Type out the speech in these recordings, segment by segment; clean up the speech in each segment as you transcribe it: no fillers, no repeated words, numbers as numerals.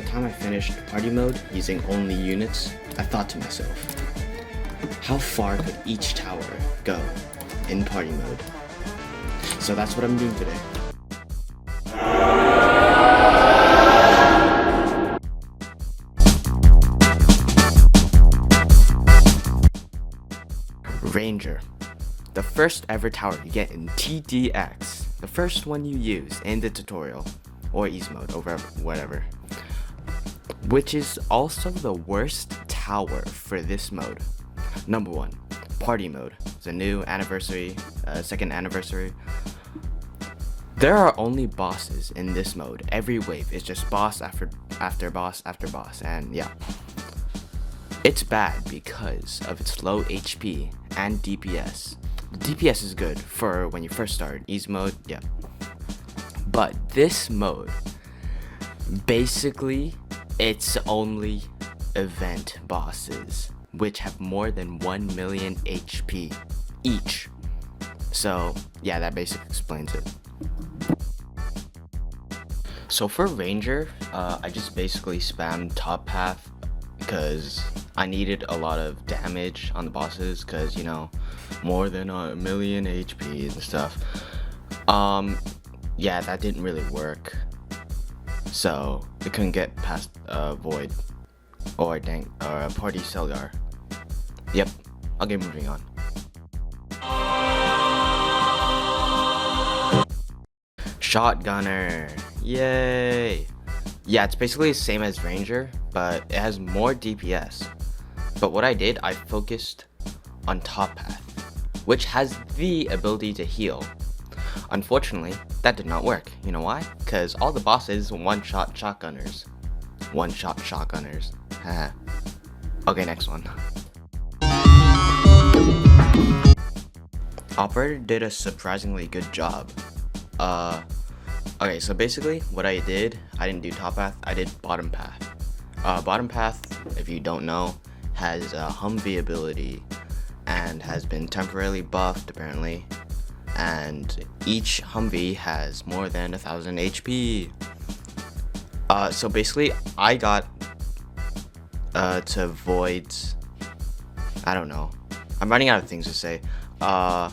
the time I finished party mode using only units, I thought to myself, how far could each tower go in party mode? So that's what I'm doing today. Ranger. The first ever tower you get in TDX. The first one you use in the tutorial, or easy mode, or whatever. Which is also the worst tower for this mode. Number 1, party mode. It's a new anniversary, second anniversary. There are only bosses in this mode. Every wave is just boss after boss after boss, and yeah. It's bad because of its low HP and DPS. The DPS is good for when you first start, easy mode, yeah. But this mode, basically, it's only event bosses, which have more than 1 million HP each. So, yeah, that basically explains it. So for Ranger, I just basically spammed top path because I needed a lot of damage on the bosses because, you know, more than 1 million HP and stuff. Yeah, that didn't really work. So it couldn't get past Void or Party Cellular. Yep, I'll get moving on. Shotgunner, yay! Yeah, it's basically the same as Ranger, but it has more DPS. But what I did, I focused on top path, which has the ability to heal. Unfortunately, that did not work. You know why? Because all the bosses one-shot shotgunners. One-shot shotgunners. Okay, next one. Operator did a surprisingly good job. Okay, so basically what I did, I didn't do top path, I did bottom path. Bottom path, if you don't know, has a Humvee ability and has been temporarily buffed apparently. And each Humvee has more than 1000 HP. So basically I got to Void's, I don't know, I'm running out of things to say. I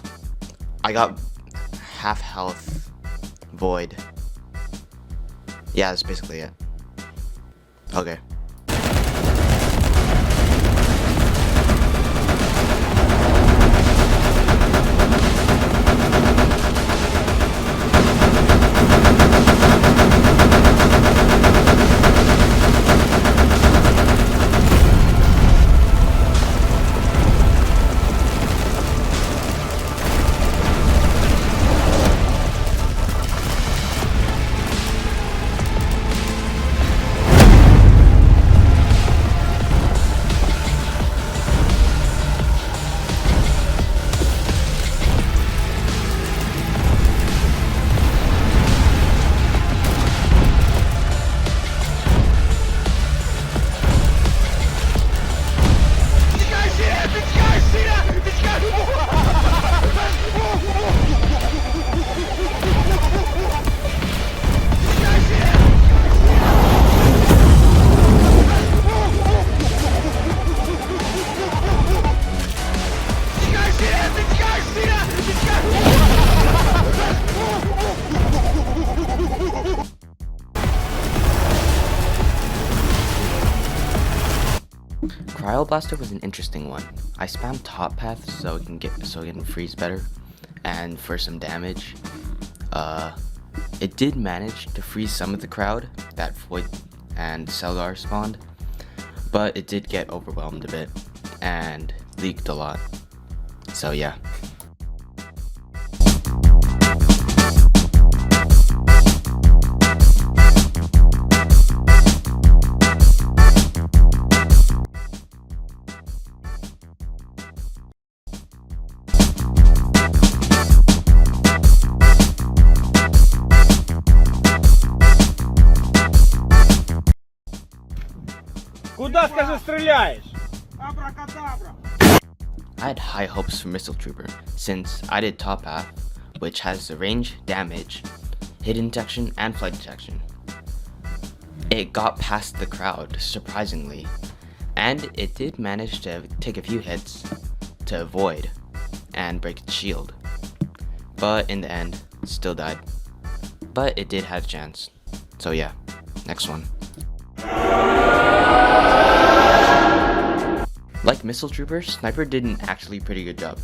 got half health Void. Yeah, that's basically it. Okay. Blaster was an interesting one. I spammed top path so it can freeze better, and for some damage, it did manage to freeze some of the crowd that Void and Celgar spawned, but it did get overwhelmed a bit and leaked a lot. So yeah. Куда, скажи, стреляешь? I had high hopes for Missile Trooper, since I did top path, which has the range, damage, hidden detection, and flight detection. it got past the crowd, surprisingly. And it did manage to take a few hits to avoid and break its shield. But in the end, still died. But it did have a chance. So yeah, next one. Like Missile Trooper, Sniper did an actually pretty good job.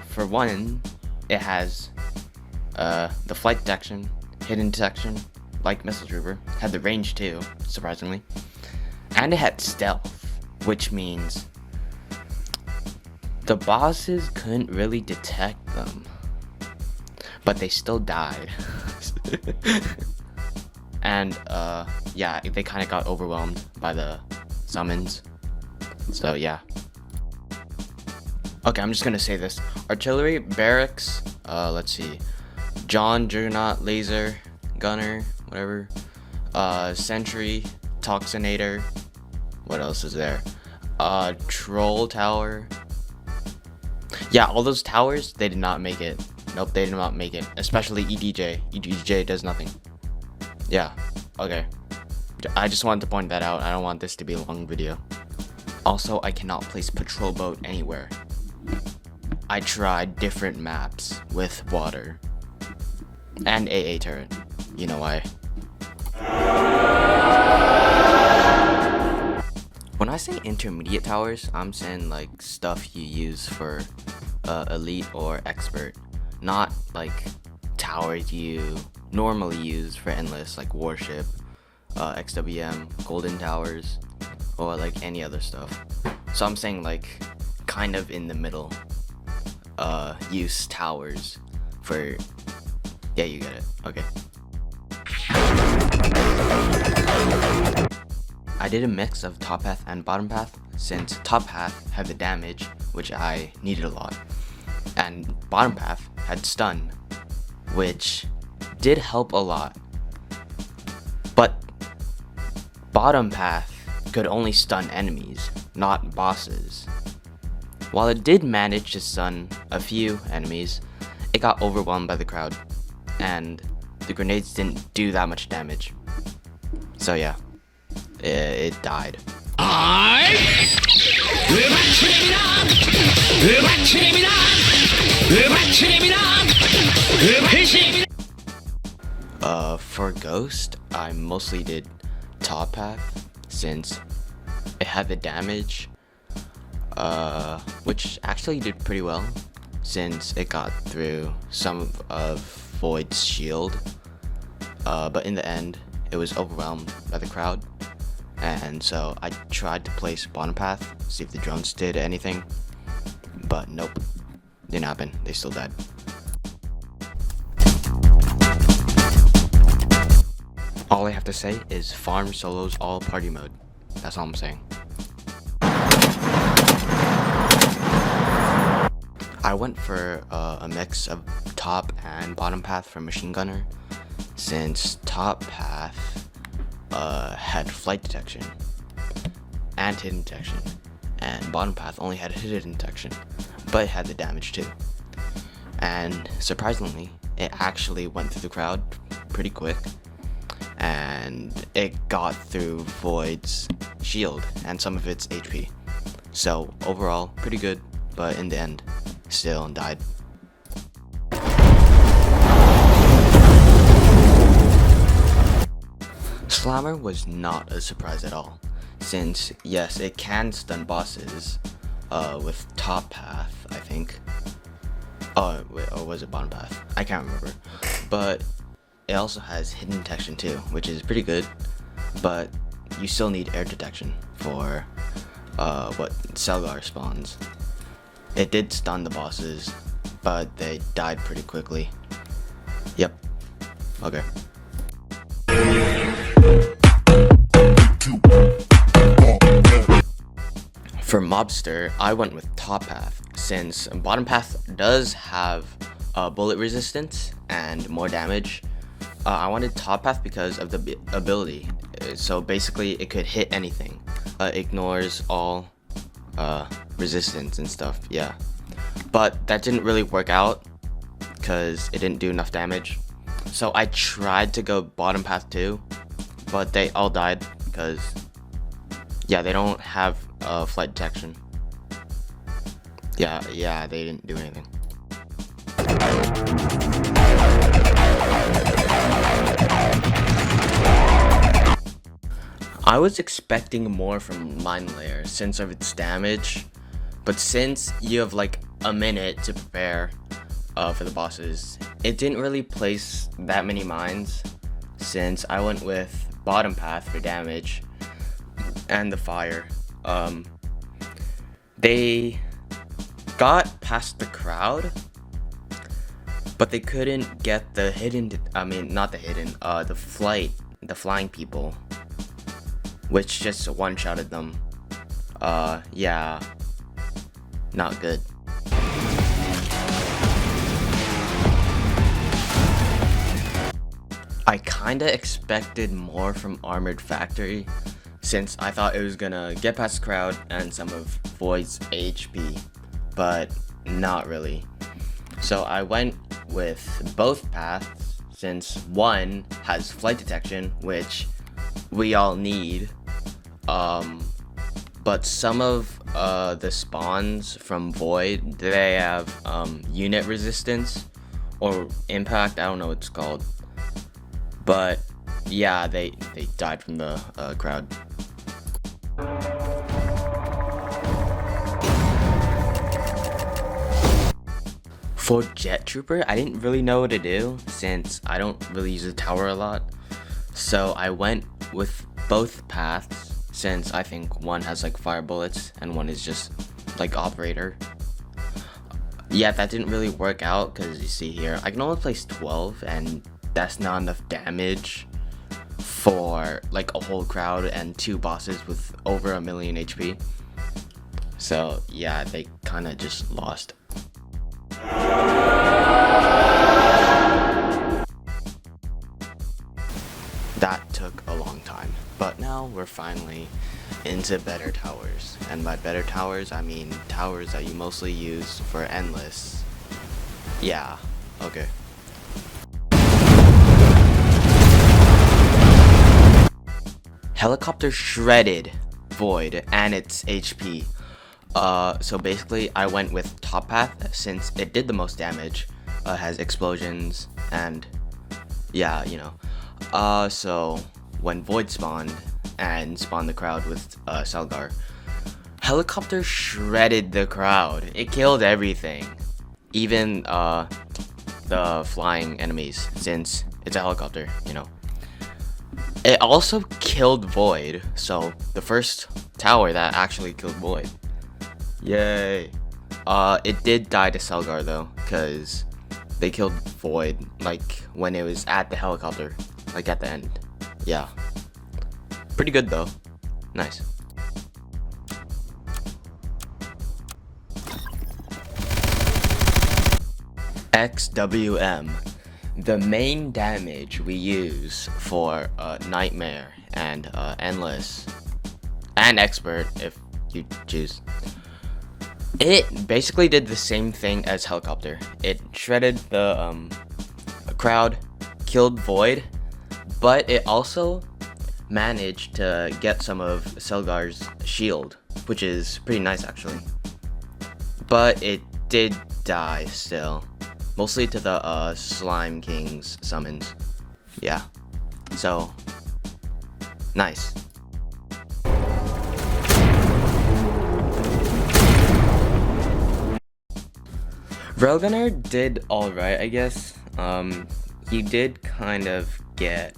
For one, it has the flight detection, hidden detection, like Missile Trooper, had the range too, surprisingly. And it had stealth, which means the bosses couldn't really detect them, but they still died. And yeah, they kind of got overwhelmed by the summons. So yeah. Okay, I'm just gonna say this. Artillery, barracks, let's see. John, Juggernaut, Laser, Gunner, whatever. Sentry, Toxinator. What else is there? Troll Tower. Yeah, all those towers, they did not make it. Nope, they did not make it. Especially EDJ. EDJ does nothing. Yeah, okay. I just wanted to point that out. I don't want this to be a long video. Also, I cannot place patrol boat anywhere. I tried different maps with water. And AA turret. You know why. When I say intermediate towers, I'm saying like stuff you use for elite or expert. Not like towers you normally use for endless, like warship, XWM, golden towers, or like any other stuff. So I'm saying like kind of in the middle use towers for, yeah, you get it. Okay. I did a mix of top path and bottom path, since top path had the damage, which I needed a lot, and bottom path had stun, which did help a lot. But bottom path could only stun enemies, not bosses. While it did manage to stun a few enemies, it got overwhelmed by the crowd, and the grenades didn't do that much damage. So yeah, it died. For Ghost, I mostly did top path, since it had the damage, which actually did pretty well, since it got through some of Void's shield, but in the end, it was overwhelmed by the crowd, and so I tried to place bottom path, see if the drones did anything, but nope, didn't happen, they still died. All I have to say is farm solos all party mode. That's all I'm saying. I went for a mix of top and bottom path for machine gunner, since top path had flight detection and hidden detection, and bottom path only had hidden detection, but it had the damage too. And surprisingly, it actually went through the crowd pretty quick, and it got through Void's shield and some of its HP. So overall, pretty good, but in the end, still died. Slammer was not a surprise at all, since yes, it can stun bosses with top path, I think. Oh wait, or was it bottom path? I can't remember. But it also has hidden detection too, which is pretty good, but you still need air detection for what Selgar spawns. It did stun the bosses, but they died pretty quickly. Yep. Okay. For Mobster, I went with top path, since bottom path does have bullet resistance and more damage. I wanted top path because of the ability, so basically it could hit anything, ignores all resistance and stuff, yeah. But that didn't really work out because it didn't do enough damage, so I tried to go bottom path too, but they all died because, yeah, they don't have flight detection. Yeah, they didn't do anything. I was expecting more from Mine Layer since of its damage, but since you have like a minute to prepare for the bosses, it didn't really place that many mines since I went with bottom path for damage and the fire. They got past the crowd, but they couldn't get the hidden, not the hidden, the flying people, which just one-shotted them. Yeah, not good. I kinda expected more from Armored Factory, since I thought it was gonna get past the crowd and some of Void's HP, but not really. So I went with both paths, since one has flight detection, which we all need, but some of the spawns from Void, they have unit resistance or impact, I don't know what it's called, but yeah, they died from the crowd. For Jet Trooper, I didn't really know what to do since I don't really use the tower a lot, so I went with both paths since I think one has like fire bullets and one is just like operator. Yeah, that didn't really work out because you see here I can only place 12 and that's not enough damage for like a whole crowd and 2 bosses with over 1,000,000 HP. So yeah, they kind of just lost. That took a long time, but now we're finally into better towers. And by better towers, I mean towers that you mostly use for endless. Yeah, okay. Helicopter shredded Void and its HP. So basically I went with top path since it did the most damage, has explosions, and yeah, you know. So when Void spawned and spawned the crowd with Selgar, Helicopter shredded the crowd. It killed everything, even the flying enemies, since it's a helicopter, you know. It also killed Void, so the first tower that actually killed Void. Yay. It did die to Selgar though, because they killed Void, like, when it was at the helicopter, like at the end. Yeah. Pretty good though. Nice. XWM. The main damage we use for Nightmare and Endless and Expert, if you choose. It basically did the same thing as Helicopter. It shredded the crowd, killed Void, but it also managed to get some of Selgar's shield, which is pretty nice actually. But it did die still. Mostly to the Slime King's summons. Yeah. So, nice. Railgunner did alright, I guess. He did kind of get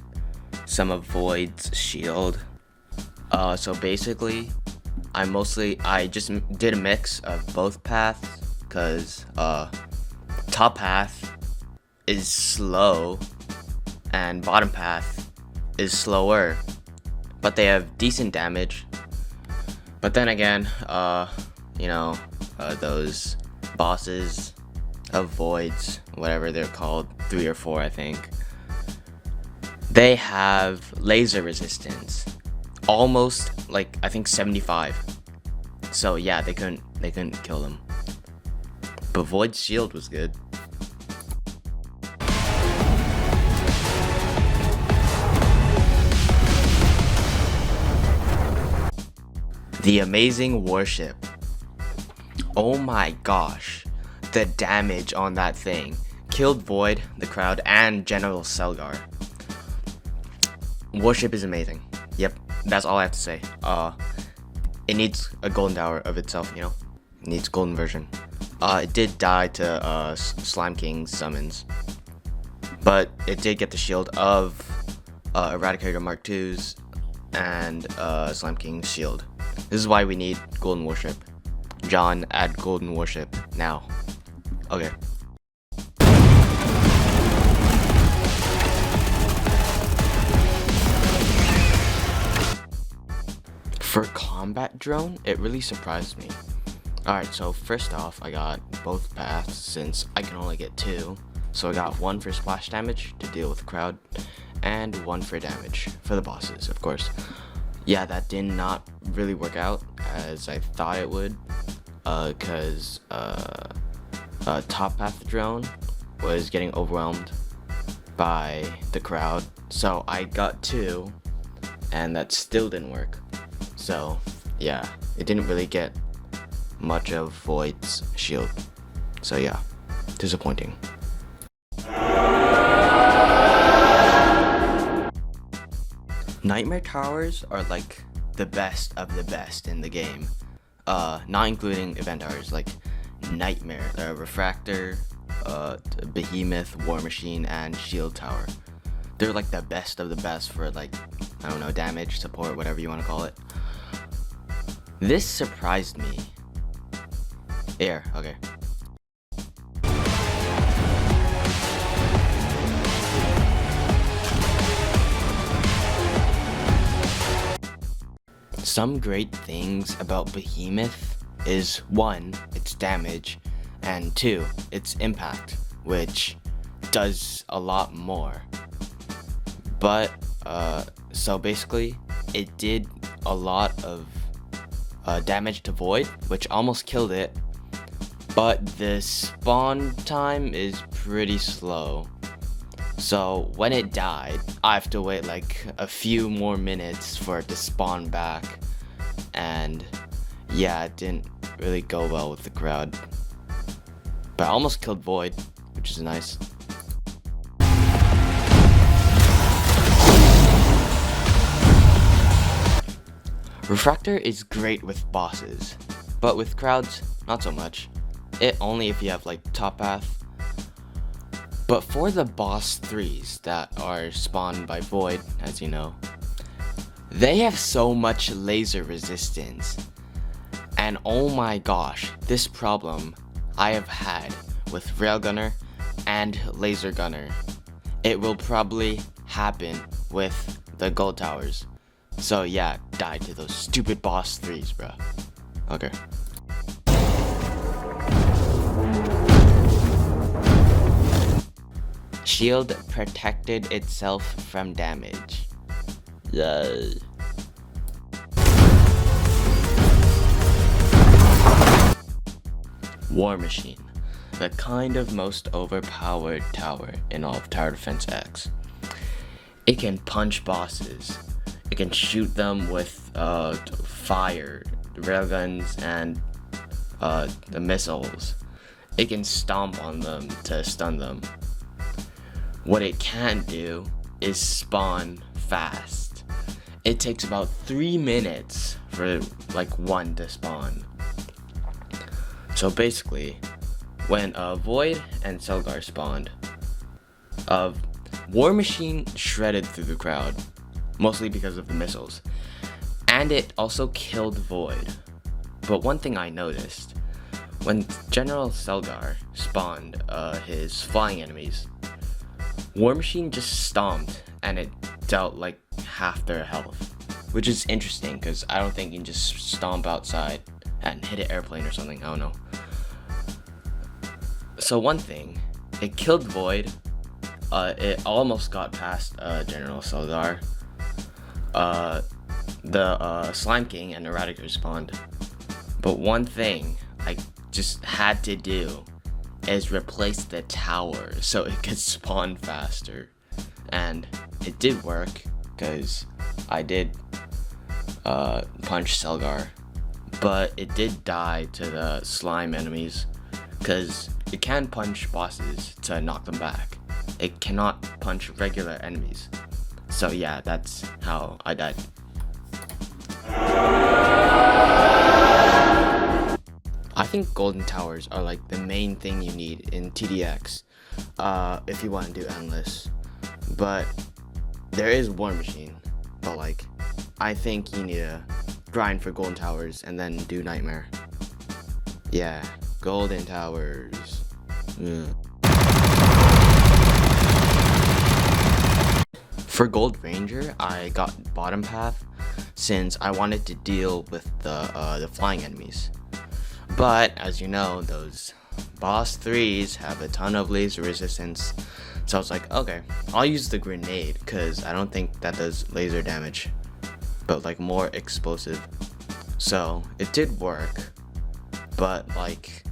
some of Void's shield. So basically, I just did a mix of both paths, because top path is slow and bottom path is slower, but they have decent damage. But then again, you know, those bosses of Voids, whatever they're called, 3 or 4 I think, they have laser resistance, almost like I think 75. So yeah, they couldn't kill them. But Void's shield was good. The amazing warship. Oh my gosh, the damage on that thing. Killed Void, the crowd, and General Selgar. Warship is amazing. Yep, that's all I have to say. It needs a golden tower of itself, you know? It needs golden version. It did die to Slime King's summons, but it did get the shield of Eradicator Mark II's and Slime King's shield. This is why we need golden warship. John, add golden warship now. Okay. For combat drone, it really surprised me. Alright, so first off, I got both paths since I can only get 2. So I got 1 for splash damage to deal with the crowd, and 1 for damage for the bosses, of course. Yeah, that did not really work out as I thought it would, because top path drone was getting overwhelmed by the crowd. So I got 2, and that still didn't work. So yeah, it didn't really get much of Void's shield. So yeah, disappointing. Nightmare towers are like the best of the best in the game. Not including event towers like Nightmare, Refractor, Behemoth, War Machine, and Shield Tower. They're like the best of the best for like, I don't know, damage, support, whatever you want to call it. This surprised me. Air, okay. Some great things about Behemoth is 1, its damage, and 2, its impact, which does a lot more. But, so basically, it did a lot of damage to Void, which almost killed it, but the spawn time is pretty slow. So when it died, I have to wait like a few more minutes for it to spawn back, and yeah, it didn't really go well with the crowd. But I almost killed Void, which is nice. Refractor is great with bosses, but with crowds, not so much. It only if you have like top path. But for the boss 3s that are spawned by Void, as you know, they have so much laser resistance. And oh my gosh, this problem I have had with Railgunner and Laser Gunner. It will probably happen with the gold towers. So yeah, die to those stupid boss 3s, bruh. Okay. Shield protected itself from damage. Yay. War Machine, the kind of most overpowered tower in all of Tower Defense X. It can punch bosses. It can shoot them with fire, railguns, and the missiles. It can stomp on them to stun them. What it can't do is spawn fast. It takes about 3 minutes for like 1 to spawn. So basically, when Void and Selgar spawned, War Machine shredded through the crowd, mostly because of the missiles, and it also killed Void. But one thing I noticed, when General Selgar spawned his flying enemies, War Machine just stomped and it dealt like half their health, which is interesting because I don't think you can just stomp outside and hit an airplane or something, I don't know. So one thing, it killed Void, it almost got past General Selgar. The Slime King and Eradicator spawned, but one thing I just had to do is replace the tower so it could spawn faster, and it did work because I did punch Selgar but it did die to the slime enemies, because it can punch bosses to knock them back. It cannot punch regular enemies. So yeah, that's how I died. I think golden towers are like the main thing you need in TDX if you want to do endless. But there is War Machine, but like I think you need to grind for golden towers and then do nightmare. Yeah, golden towers. Yeah. For Gold Ranger, I got bottom path since I wanted to deal with the flying enemies. But as you know, those boss 3s have a ton of laser resistance. So I was like, okay, I'll use the grenade because I don't think that does laser damage, but like more explosive. So it did work, but like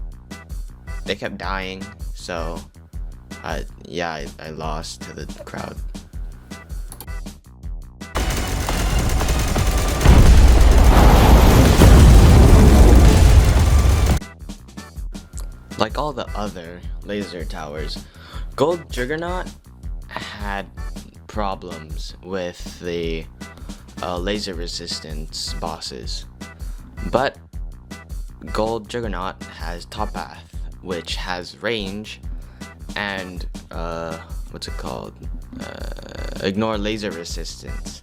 they kept dying. So I lost to the crowd. Like all the other laser towers, Gold Juggernaut had problems with the laser resistance bosses, but Gold Juggernaut has top path, which has range and ignore laser resistance.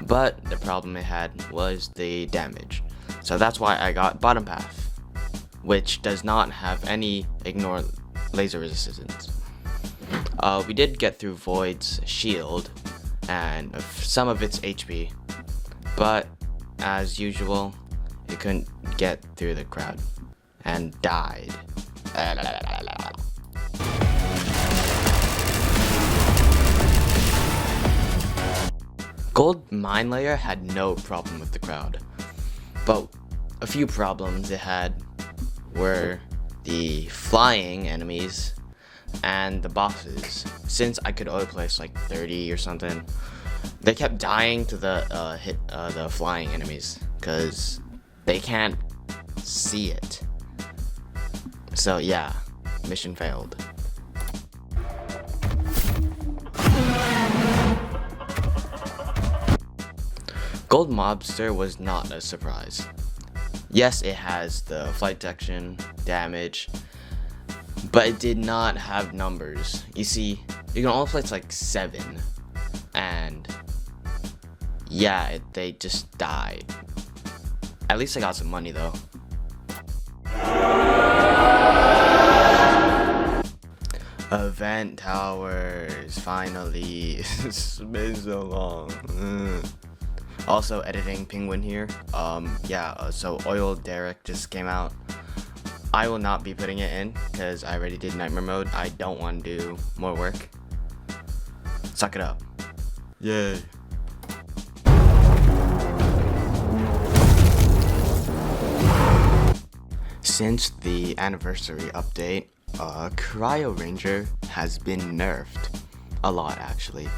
But the problem it had was the damage, so that's why I got bottom path, which does not have any ignore laser resistance. We did get through Void's shield and some of its HP, but as usual, it couldn't get through the crowd and died. Gold Mine Layer had no problem with the crowd, but a few problems it had were the flying enemies and the bosses. Since I could only place like 30 or something, they kept dying to the flying enemies because they can't see it. So yeah, mission failed. Gold Mobster was not a surprise. Yes, it has the flight detection, damage, but it did not have numbers. You see, you can only place like 7, and yeah, they just died. At least I got some money though. Event towers, finally. It's been so long. Also editing Penguin here. So Oil Derek just came out. I will not be putting it in because I already did nightmare mode. I don't want to do more work. Suck it up. Yay. Since the anniversary update, Cryo Ranger has been nerfed a lot actually.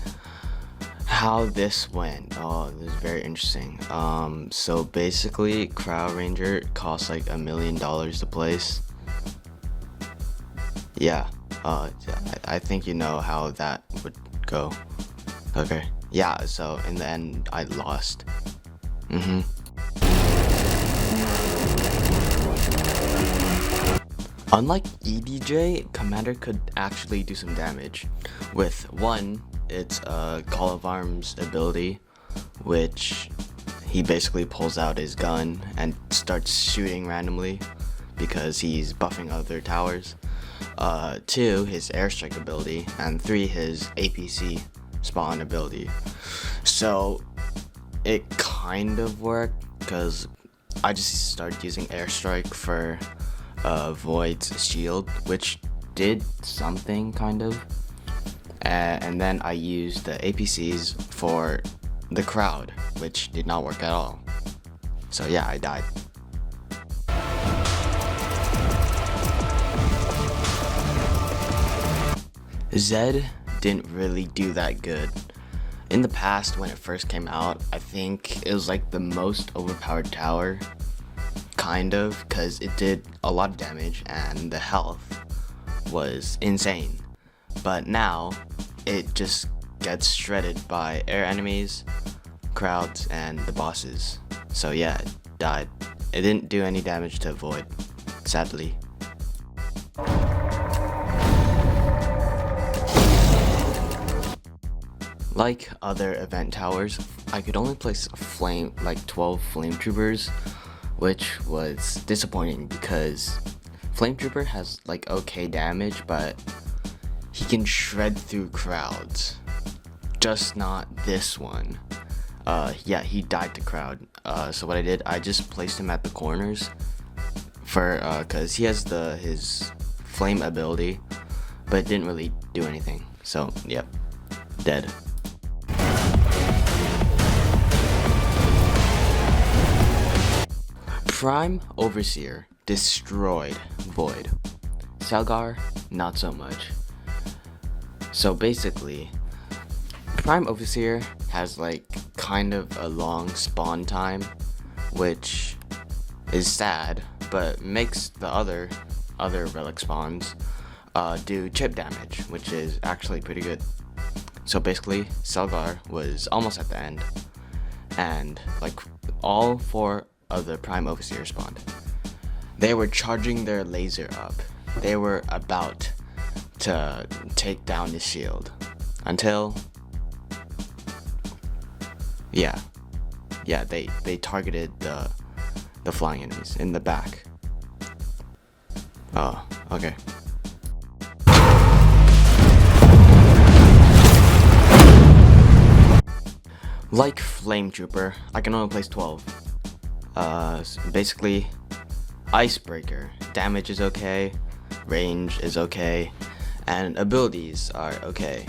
How this went, this is very interesting. So basically Cryo Ranger costs like $1 million to place. Yeah, I think you know how that would go. Okay, yeah, so in the end I lost. Unlike EDJ, Commander could actually do some damage with one, its Call of Arms ability, which he basically pulls out his gun and starts shooting randomly because he's buffing other towers. 2, his airstrike ability, and 3, his APC spawn ability. So it kind of worked because I just started using airstrike for Void's shield, which did something kind of, and then I used the APCs for the crowd, which did not work at all. So yeah, I died. Zed didn't really do that good. In the past, when it first came out, I think it was like the most overpowered tower. kind of, because it did a lot of damage and the health was insane. But now it just gets shredded by air enemies, crowds, and the bosses. So yeah, it died. It didn't do any damage to Void, sadly. Like other event towers, I could only place 12 flame troopers, which was disappointing because flame trooper has like okay damage, but he can shred through crowds. Just not this one. Yeah, he died to crowd. So what I did, I just placed him at the corners for cause he has his flame ability, but it didn't really do anything. So yep, dead. Prime Overseer destroyed Void. Selgar, not so much. So basically, Prime Overseer has like kind of a long spawn time, which is sad, but makes the other relic spawns do chip damage, which is actually pretty good. So basically, Selgar was almost at the end, and like all 4 of the Prime Overseer spawned. They were charging their laser up. They were about to take down the shield until yeah, they targeted the flying enemies in the back. Oh, okay. Like Flame Trooper, I can only place 12. Basically, Icebreaker. Damage is okay, range is okay, and abilities are okay.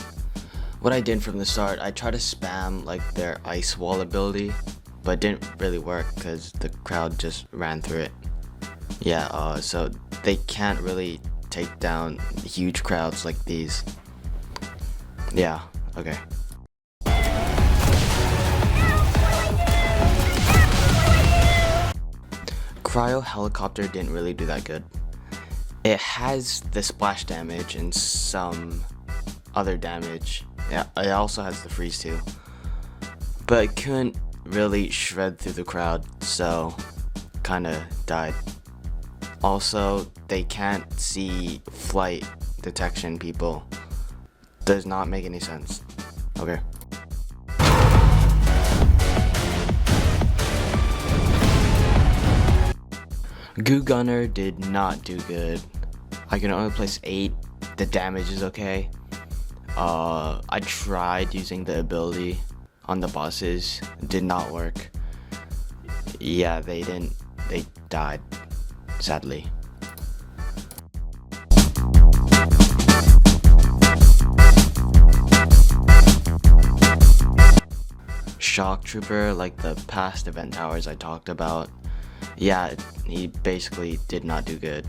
What I did from the start, I tried to spam like their Ice Wall ability, but it didn't really work because the crowd just ran through it. Yeah, so they can't really take down huge crowds like these. Yeah, okay. Cryo Helicopter didn't really do that good. It has the splash damage and some other damage. Yeah, it also has the freeze too. But it couldn't really shred through the crowd, so kinda died. Also, they can't see flight detection people. Does not make any sense. Okay. Goo Gunner did not do good. I can only place 8. The damage is okay. I tried using the ability on the bosses. It did not work. Yeah, they died, sadly. Shock Trooper, like the past event towers I talked about. Yeah, he basically did not do good.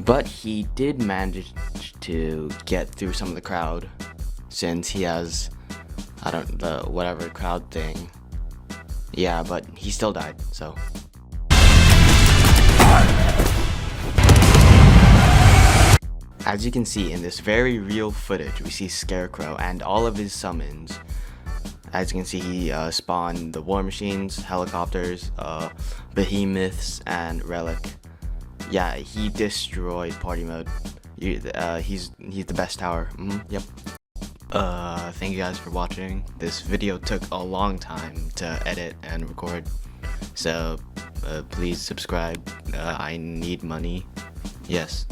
But he did manage to get through some of the crowd, since he has, the whatever crowd thing. Yeah, but he still died, so. As you can see in this very real footage, we see Scarecrow and all of his summons. As you can see, he spawned the war machines, helicopters, behemoths, and relic. Yeah, he destroyed party mode. He's the best tower. Yep. Thank you guys for watching. This video took a long time to edit and record, so please subscribe. I need money. Yes.